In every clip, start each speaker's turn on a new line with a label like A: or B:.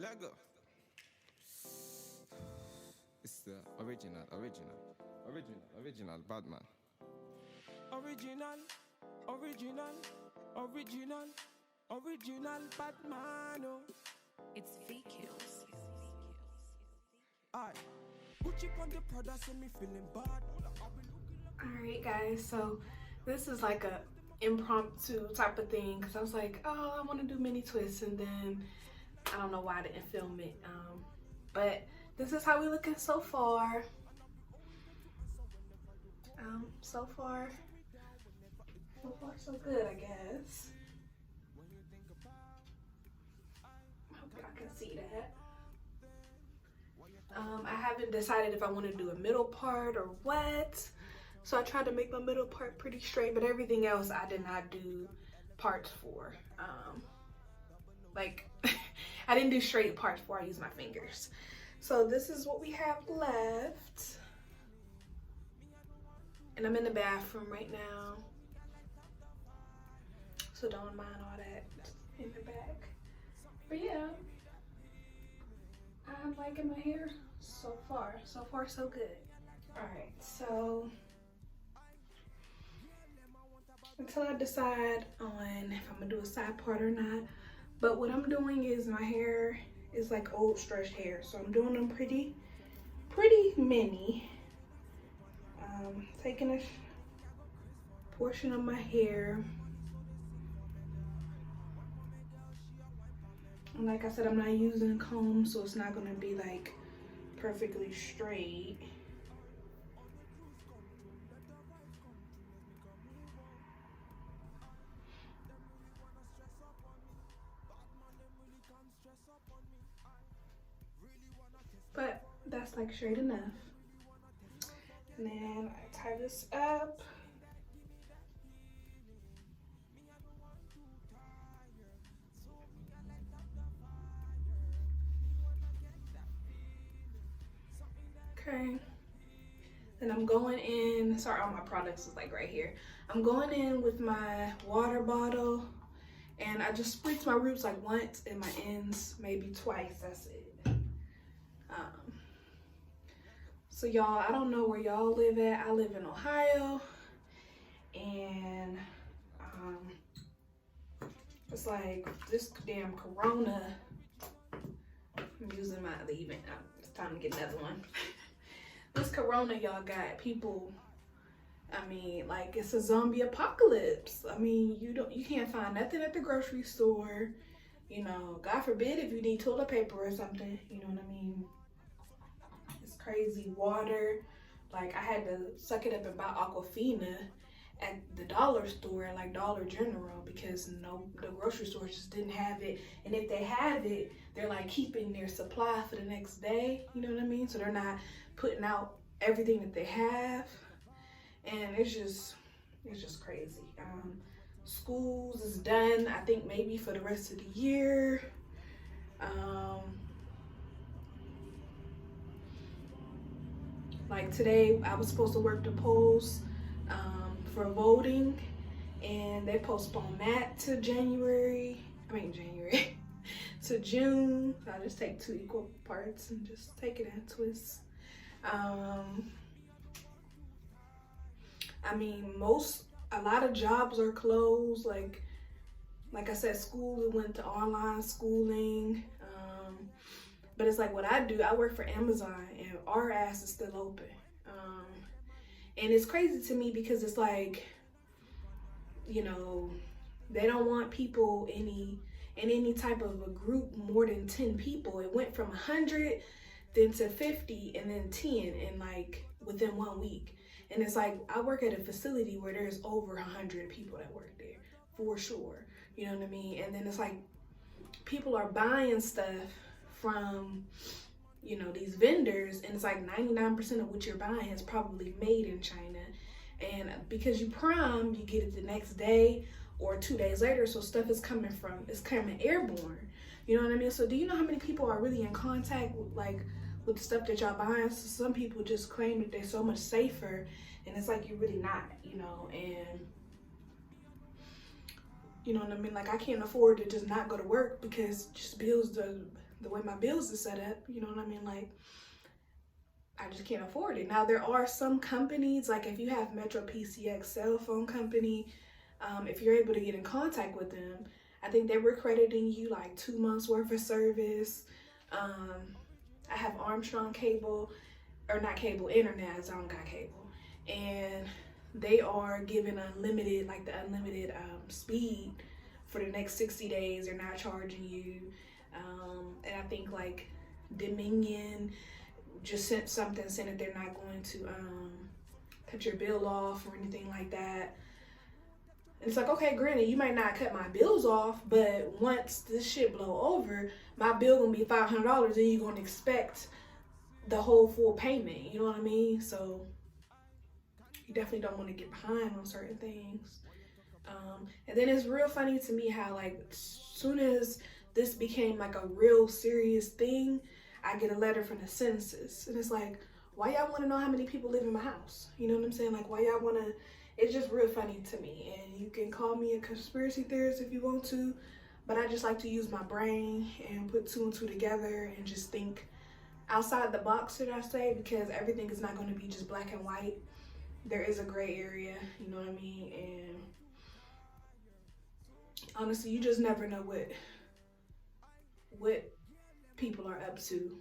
A: Lego. It's the original Batman. Original, original Batman. Oh.
B: It's VQs.
A: I Gucci on the Prada, see me feeling bad.
C: Alright guys, so this is like a impromptu type of thing because I was like, oh, I want to do mini twists, and then I don't know why I didn't film it. But this is how we looking so far. So far so good, I guess. I hope y'all can see that. I haven't decided if I want to do a middle part or what. So I tried to make my middle part pretty straight, but everything else I did not do parts for. Like, I didn't do straight parts for, I used my fingers. So this is what we have left. And I'm in the bathroom right now. So don't mind all that in the back. But yeah, I'm liking my hair so far. So far, so good. Alright, so until I decide on if I'm gonna do a side part or not. But what I'm doing is my hair is like old stretched hair. So I'm doing them pretty mini. Taking a portion of my hair. And like I said, I'm not using a comb, so it's not gonna be like perfectly straight. But that's like straight enough. And then I tie this up. Okay. Then I'm going in, sorry, all my products is like right here. I'm going in with my water bottle, and I just spritz my roots like once and my ends maybe twice, that's it. So y'all, I don't know where y'all live at. I live in Ohio, and it's like this damn Corona. I'm using my leave-in. It's time to get another one. This Corona, y'all, got people, I mean, like, it's a zombie apocalypse. I mean, you can't find nothing at the grocery store. You know, God forbid if you need toilet paper or something, you know what I mean? It's crazy. Water, like, I had to suck it up and buy Aquafina at the dollar store, like Dollar General, because the grocery stores just didn't have it. And if they have it, they're like keeping their supply for the next day, you know what I mean? So they're not putting out everything that they have, and it's just crazy. Schools is done, I think maybe for the rest of the year. Like today, I was supposed to work the polls for voting, and they postponed that to January to June. So I just take 2 equal parts and just take it and twist. I mean, a lot of jobs are closed. Like I said, school went to online schooling. But it's like what I do, I work for Amazon, and our ass is still open. And it's crazy to me because it's like, you know, they don't want people in any type of a group more than 10 people. It went from 100 then to 50 and then 10 in like within 1 week. And it's like, I work at a facility where there's over 100 people that work there for sure. You know what I mean? And then it's like people are buying stuff from, you know, these vendors, and it's like 99% of what you're buying is probably made in China. And because you Prime, you get it the next day or 2 days later, so stuff is coming airborne. You know what I mean? So do you know how many people are really in contact with the stuff that y'all buying? So some people just claim that they're so much safer, and it's like you're really not, you know. And you know what I mean? Like, I can't afford to just not go to work because just bills the way my bills is set up, you know what I mean? Like, I just can't afford it. Now, there are some companies, like if you have Metro PCX cell phone company, if you're able to get in contact with them, I think they were crediting you like 2 months worth of service. I have Armstrong cable, or not cable, internet, as I don't got cable. And they are giving unlimited, like the unlimited speed for the next 60 days. They're not charging you. And I think like Dominion just sent something saying that they're not going to cut your bill off or anything like that. And it's like, okay, granted, you might not cut my bills off, but once this shit blow over, my bill gonna be $500, and you're gonna expect the whole full payment. You know what I mean? So you definitely don't want to get behind on certain things. And then it's real funny to me how like soon as this became like a real serious thing, I get a letter from the census, and it's like, why y'all want to know how many people live in my house? You know what I'm saying? Like, why y'all want to? It's just real funny to me. And you can call me a conspiracy theorist if you want to, but I just like to use my brain and put two and two together and just think outside the box, should I say, because everything is not going to be just black and white. There is a gray area, you know what I mean? And honestly, you just never know what people are up to,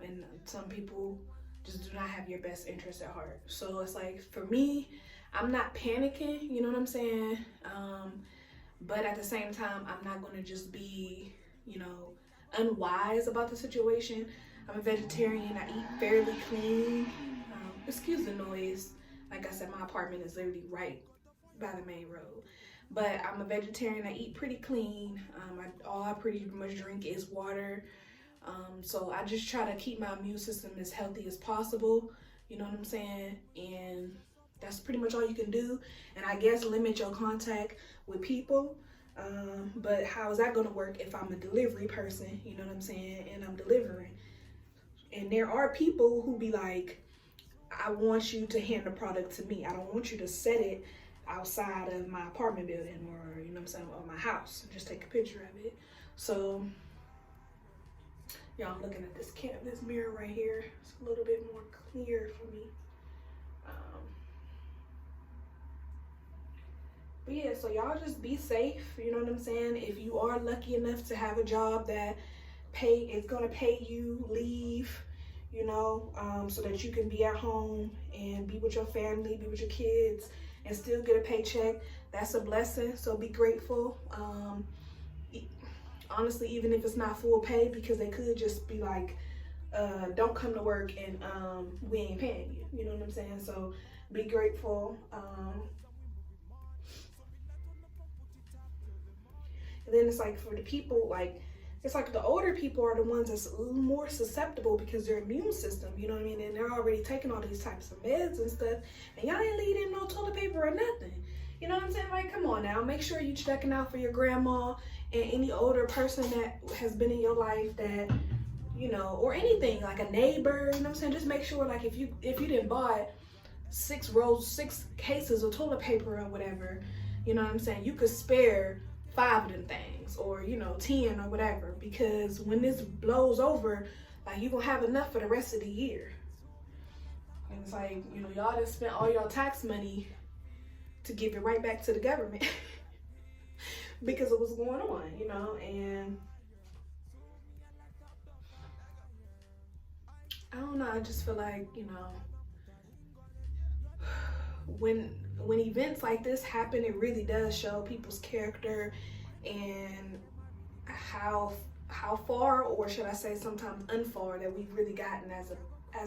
C: and some people just do not have your best interest at heart. So it's like, for me, I'm not panicking, you know what I'm saying? But at the same time, I'm not going to just be, you know, unwise about the situation. I'm a vegetarian. I eat fairly clean. Excuse the noise. Like I said, my apartment is literally right by the main road. But I'm a vegetarian. I eat pretty clean. All I pretty much drink is water. So I just try to keep my immune system as healthy as possible. You know what I'm saying? And that's pretty much all you can do. And I guess limit your contact with people. But how is that going to work if I'm a delivery person? You know what I'm saying? And I'm delivering. And there are people who be like, I want you to hand the product to me. I don't want you to set it outside of my apartment building, or, you know what I'm saying, or my house, and just take a picture of it. So, yeah, I'm looking at this mirror right here. It's a little bit more clear for me. But yeah, so y'all just be safe, you know what I'm saying? If you are lucky enough to have a job that it's gonna pay you leave, you know, so that you can be at home and be with your family, be with your kids, and still get a paycheck, that's a blessing. So be grateful. Honestly, even if it's not full pay, because they could just be like, don't come to work and we ain't paying you, you know what I'm saying? So be grateful. And then it's like, for the people, like, it's like the older people are the ones that's a little more susceptible because their immune system, you know what I mean? And they're already taking all these types of meds and stuff. And y'all ain't leaving no toilet paper or nothing. You know what I'm saying? Like, come on now. Make sure you're checking out for your grandma and any older person that has been in your life that, you know, or anything, like a neighbor, you know what I'm saying? Just make sure, like, if you didn't buy 6 cases of toilet paper or whatever, you know what I'm saying? You could spare 5 of them things, or, you know, 10 or whatever, because when this blows over, like, you're gonna have enough for the rest of the year. And it's like, you know, y'all done spent all y'all tax money to give it right back to the government because of what's going on, you know. And I don't know, I just feel like, you know, when events like this happen, it really does show people's character and how far, or should I say sometimes unfar, that we've really gotten as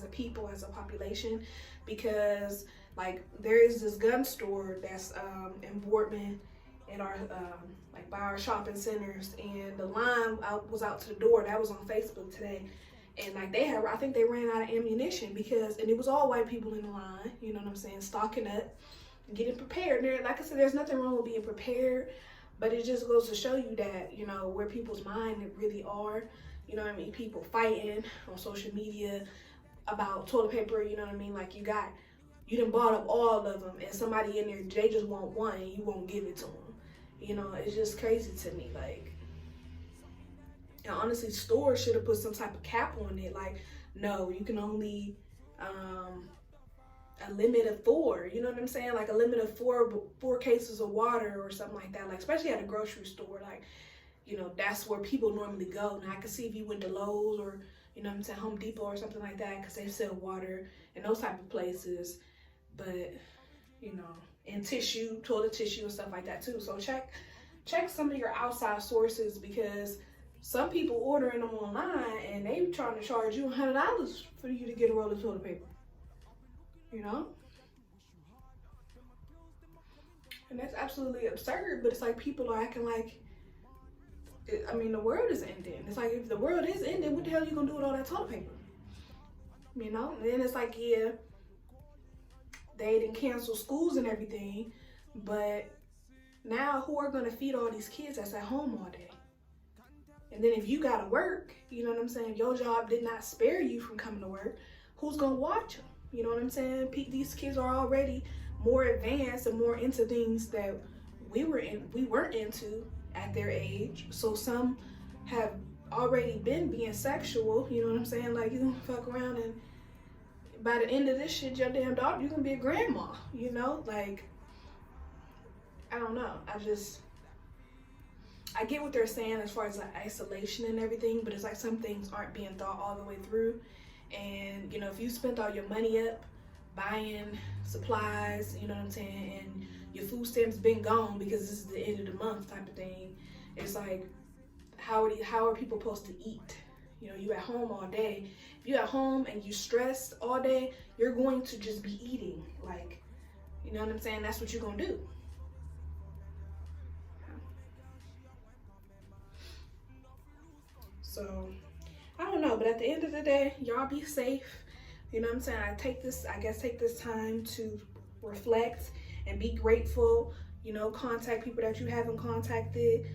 C: a people, as a population. Because like, there is this gun store that's in Boardman, in our like by our shopping centers, and the line was out to the door. That was on Facebook today. And like, I think they ran out of ammunition, and it was all white people in the line, you know what I'm saying, stocking up, getting prepared. And like I said, there's nothing wrong with being prepared, but it just goes to show you that, you know, where people's mind really are, you know what I mean? People fighting on social media about toilet paper, you know what I mean? Like, you done bought up all of them, and somebody in there, they just want one, and you won't give it to them. You know, it's just crazy to me, like. And honestly, stores should have put some type of cap on it. Like, no, you can only a limit of 4. You know what I'm saying? Like a limit of four cases of water or something like that. Like especially at a grocery store, like, you know, that's where people normally go. Now I can see if you went to Lowe's or, you know what I'm saying, Home Depot or something like that, because they sell water in those type of places. But, you know, and tissue, toilet tissue and stuff like that too. So check some of your outside sources, because some people ordering them online and they trying to charge you $100 for you to get a roll of toilet paper. You know? And that's absolutely absurd, but it's like people are acting like, I mean, the world is ending. It's like, if the world is ending, what the hell are you gonna do with all that toilet paper? You know? And then it's like, yeah, they didn't cancel schools and everything, but now who are gonna feed all these kids that's at home all day? And then if you gotta work, you know what I'm saying, your job did not spare you from coming to work, who's gonna watch them? You know what I'm saying? These kids are already more advanced and more into things that we weren't into at their age. So some have already been being sexual, you know what I'm saying? Like, you gonna fuck around and by the end of this shit, your damn daughter, you're gonna be a grandma, you know? Like, I don't know. I get what they're saying as far as like isolation and everything, but it's like some things aren't being thought all the way through. And, you know, if you spent all your money up buying supplies, you know what I'm saying, and your food stamps been gone because this is the end of the month type of thing, it's like, how are people supposed to eat? You know, you at home all day. If you at home and you stressed all day, you're going to just be eating. Like, you know what I'm saying? That's what you're gonna do. So, I don't know, but at the end of the day, y'all be safe. You know what I'm saying? I take this time to reflect and be grateful. You know, contact people that you haven't contacted.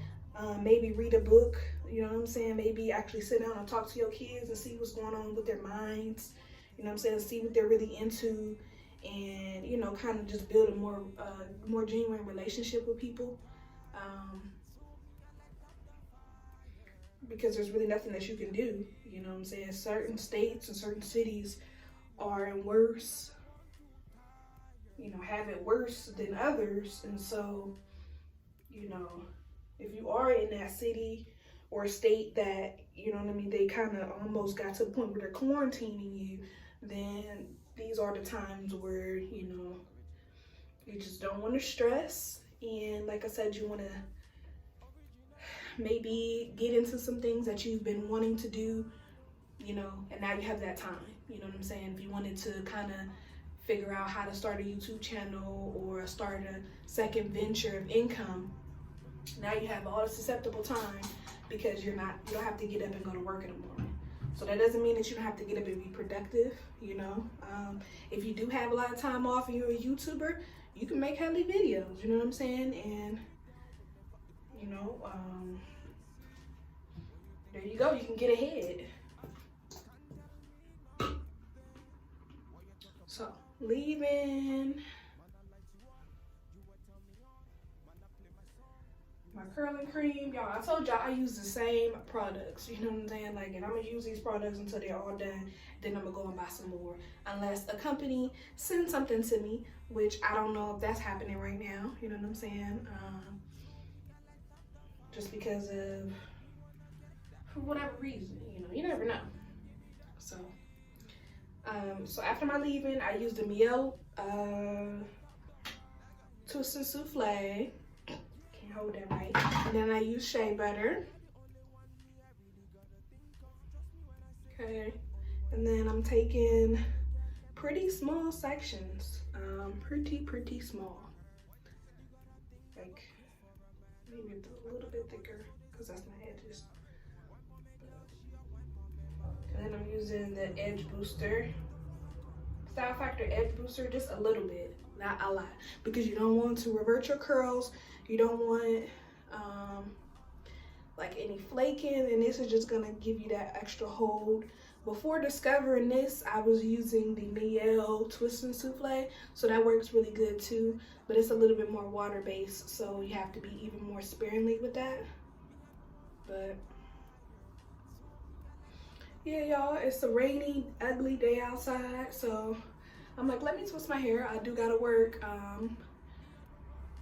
C: Maybe read a book. You know what I'm saying? Maybe actually sit down and talk to your kids and see what's going on with their minds. You know what I'm saying? See what they're really into, and, you know, kind of just build a more genuine relationship with people. Because there's really nothing that you can do. You know what I'm saying? Certain states and certain cities are in worse, you know, have it worse than others. And so, you know, if you are in that city or state that, you know what I mean, they kind of almost got to the point where they're quarantining you, then these are the times where, you know, you just don't want to stress. And like I said, you want to maybe get into some things that you've been wanting to do, you know, and now you have that time. You know what I'm saying? If you wanted to kind of figure out how to start a YouTube channel or start a second venture of income, now you have all the susceptible time, because you don't have to get up and go to work in the morning. So that doesn't mean that you don't have to get up and be productive, you know. If you do have a lot of time off and you're a YouTuber, you can make healthy videos, you know what I'm saying? And, you know, there you go, you can get ahead. So, leaving my curling cream, y'all, I told y'all I use the same products, you know what I'm saying? Like, and I'm gonna use these products until they're all done, then I'm gonna go and buy some more, unless a company sends something to me, which I don't know if that's happening right now, you know what I'm saying? Just because of, for whatever reason, you know, you never know. So, so after my leaving, I used the Mielle twist and soufflé. Can't hold that right. And then I used Shea butter. Okay. And then I'm taking pretty small sections. Pretty small. Like, maybe it's a little bit thicker, because that's my edges. And then I'm using the Edge Booster, Style Factor Edge Booster, just a little bit, not a lot, because you don't want to revert your curls. You don't want like any flaking, and this is just gonna give you that extra hold. Before discovering this, I was using the Mielle Twist and Soufflé, so that works really good too, but it's a little bit more water-based, so you have to be even more sparingly with that. But Yeah, y'all, it's a rainy, ugly day outside, so I'm like, let me twist my hair. I do gotta work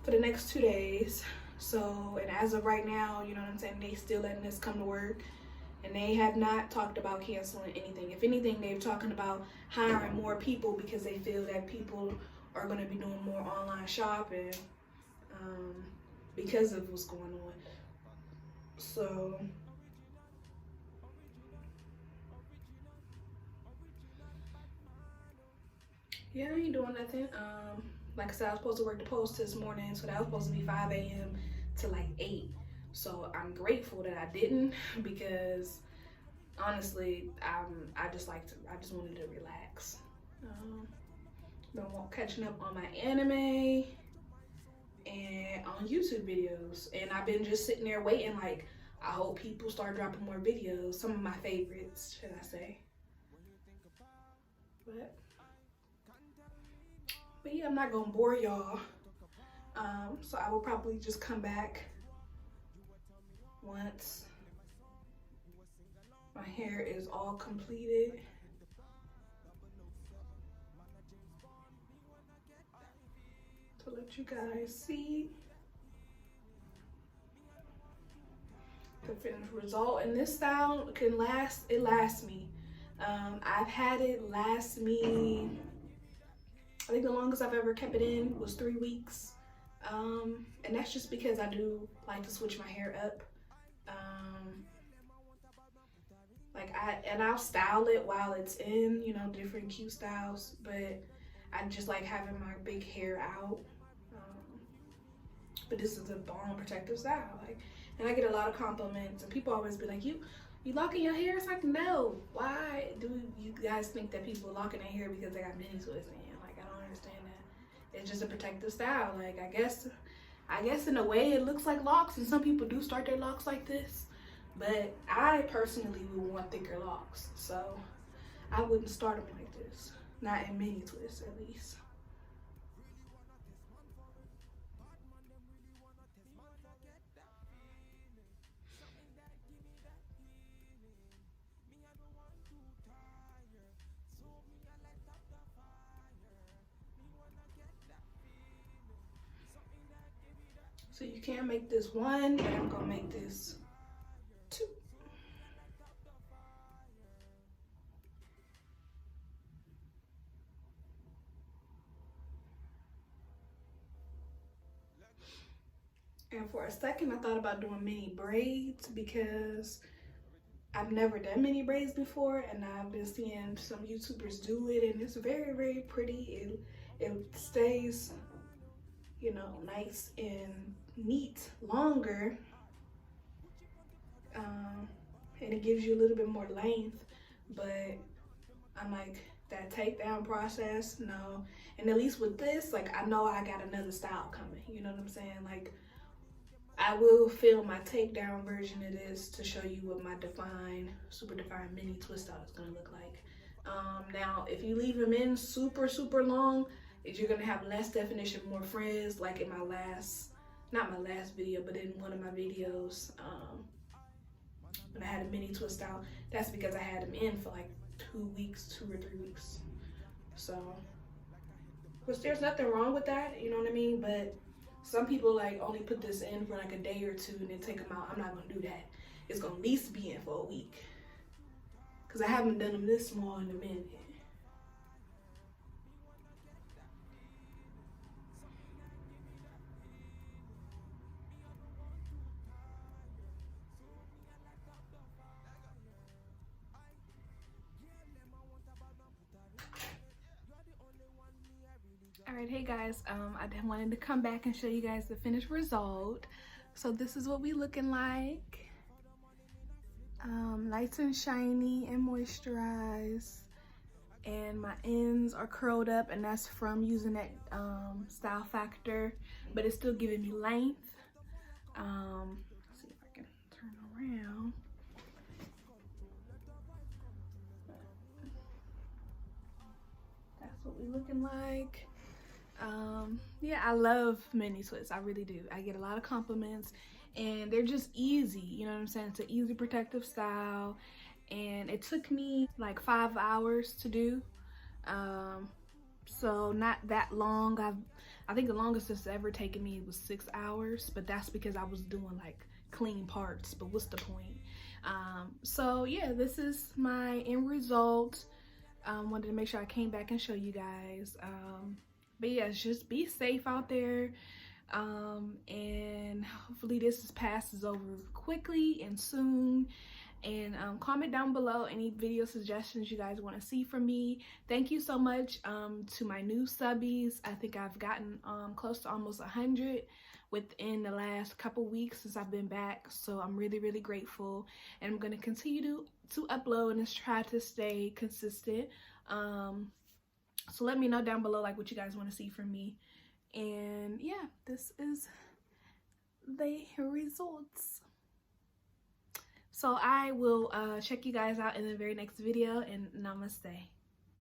C: for the next 2 days. So, and as of right now, you know what I'm saying, they still letting us come to work, and they have not talked about canceling anything. If anything, they're talking about hiring more people because they feel that people are going to be doing more online shopping because of what's going on. So yeah, I ain't doing nothing. Like I said, I was supposed to work the post this morning, so that was supposed to be 5 a.m. to like 8. So I'm grateful that I didn't, because honestly, I just wanted to relax. Been catching up on my anime and on YouTube videos, and I've been just sitting there waiting. Like, I hope people start dropping more videos. Some of my favorites, should I say? But yeah, I'm not gonna bore y'all. So I will probably just come back once my hair is all completed. To let you guys see the finished result. And this style can last, it lasts me. I've had it last me, I think the longest I've ever kept it in was 3 weeks. And that's just because I do like to switch my hair up. I'll style it while it's in, you know, different cute styles, but I just like having my big hair out. But this is a bomb protective style, like, and I get a lot of compliments, and people always be like, you locking your hair? It's like, no. Why do you guys think that people locking their hair because they got mini twists in? Like, I don't understand that. It's just a protective style. Like, I guess in a way it looks like locks, and some people do start their locks like this, but I personally would want thicker locks, so I wouldn't start them like this, not in mini twists at least. So you can't make this one, but I'm gonna make this 2. And for a second, I thought about doing mini braids because I've never done mini braids before, and I've been seeing some YouTubers do it, and it's very, very pretty. It stays, you know, nice and neat longer, and it gives you a little bit more length. But I'm like, that takedown process, no. And at least with this, like, I know I got another style coming, you know what I'm saying? Like, I will film my takedown version of this to show you what my super defined mini twist out is gonna look like. Now, if you leave them in super, super long, you're gonna have less definition, more frizz, like in my last, not my last video, but in one of my videos, when I had a mini twist out, that's because I had them in for like 2 weeks, 2 or 3 weeks. So, which there's nothing wrong with that, you know what I mean? But some people like only put this in for like a day or 2 and then take them out. I'm not gonna do that. It's gonna at least be in for a week, because I haven't done them this small in a minute. All right, hey guys, I wanted to come back and show you guys the finished result. So this is what we looking like. Nice and shiny and moisturized, and my ends are curled up, and that's from using that style factor, but it's still giving me length. Let's see if I can turn around. That's what we looking like. Yeah, I love mini twists. I really do. I get a lot of compliments, and they're just easy, you know what I'm saying? It's an easy protective style, and it took me like 5 hours to do. So not that long. I think the longest it's ever taken me was 6 hours, but that's because I was doing like clean parts, but what's the point? So yeah, this is my end result. Wanted to make sure I came back and show you guys. But yeah, just be safe out there. And hopefully this passes over quickly and soon. And comment down below any video suggestions you guys want to see from me. Thank you so much to my new subbies. I think I've gotten close to almost 100 within the last couple weeks since I've been back, so I'm really grateful, and I'm going to continue to upload and just try to stay consistent. So let me know down below like what you guys want to see from me. And yeah, this is the results. So I will check you guys out in the very next video, and namaste.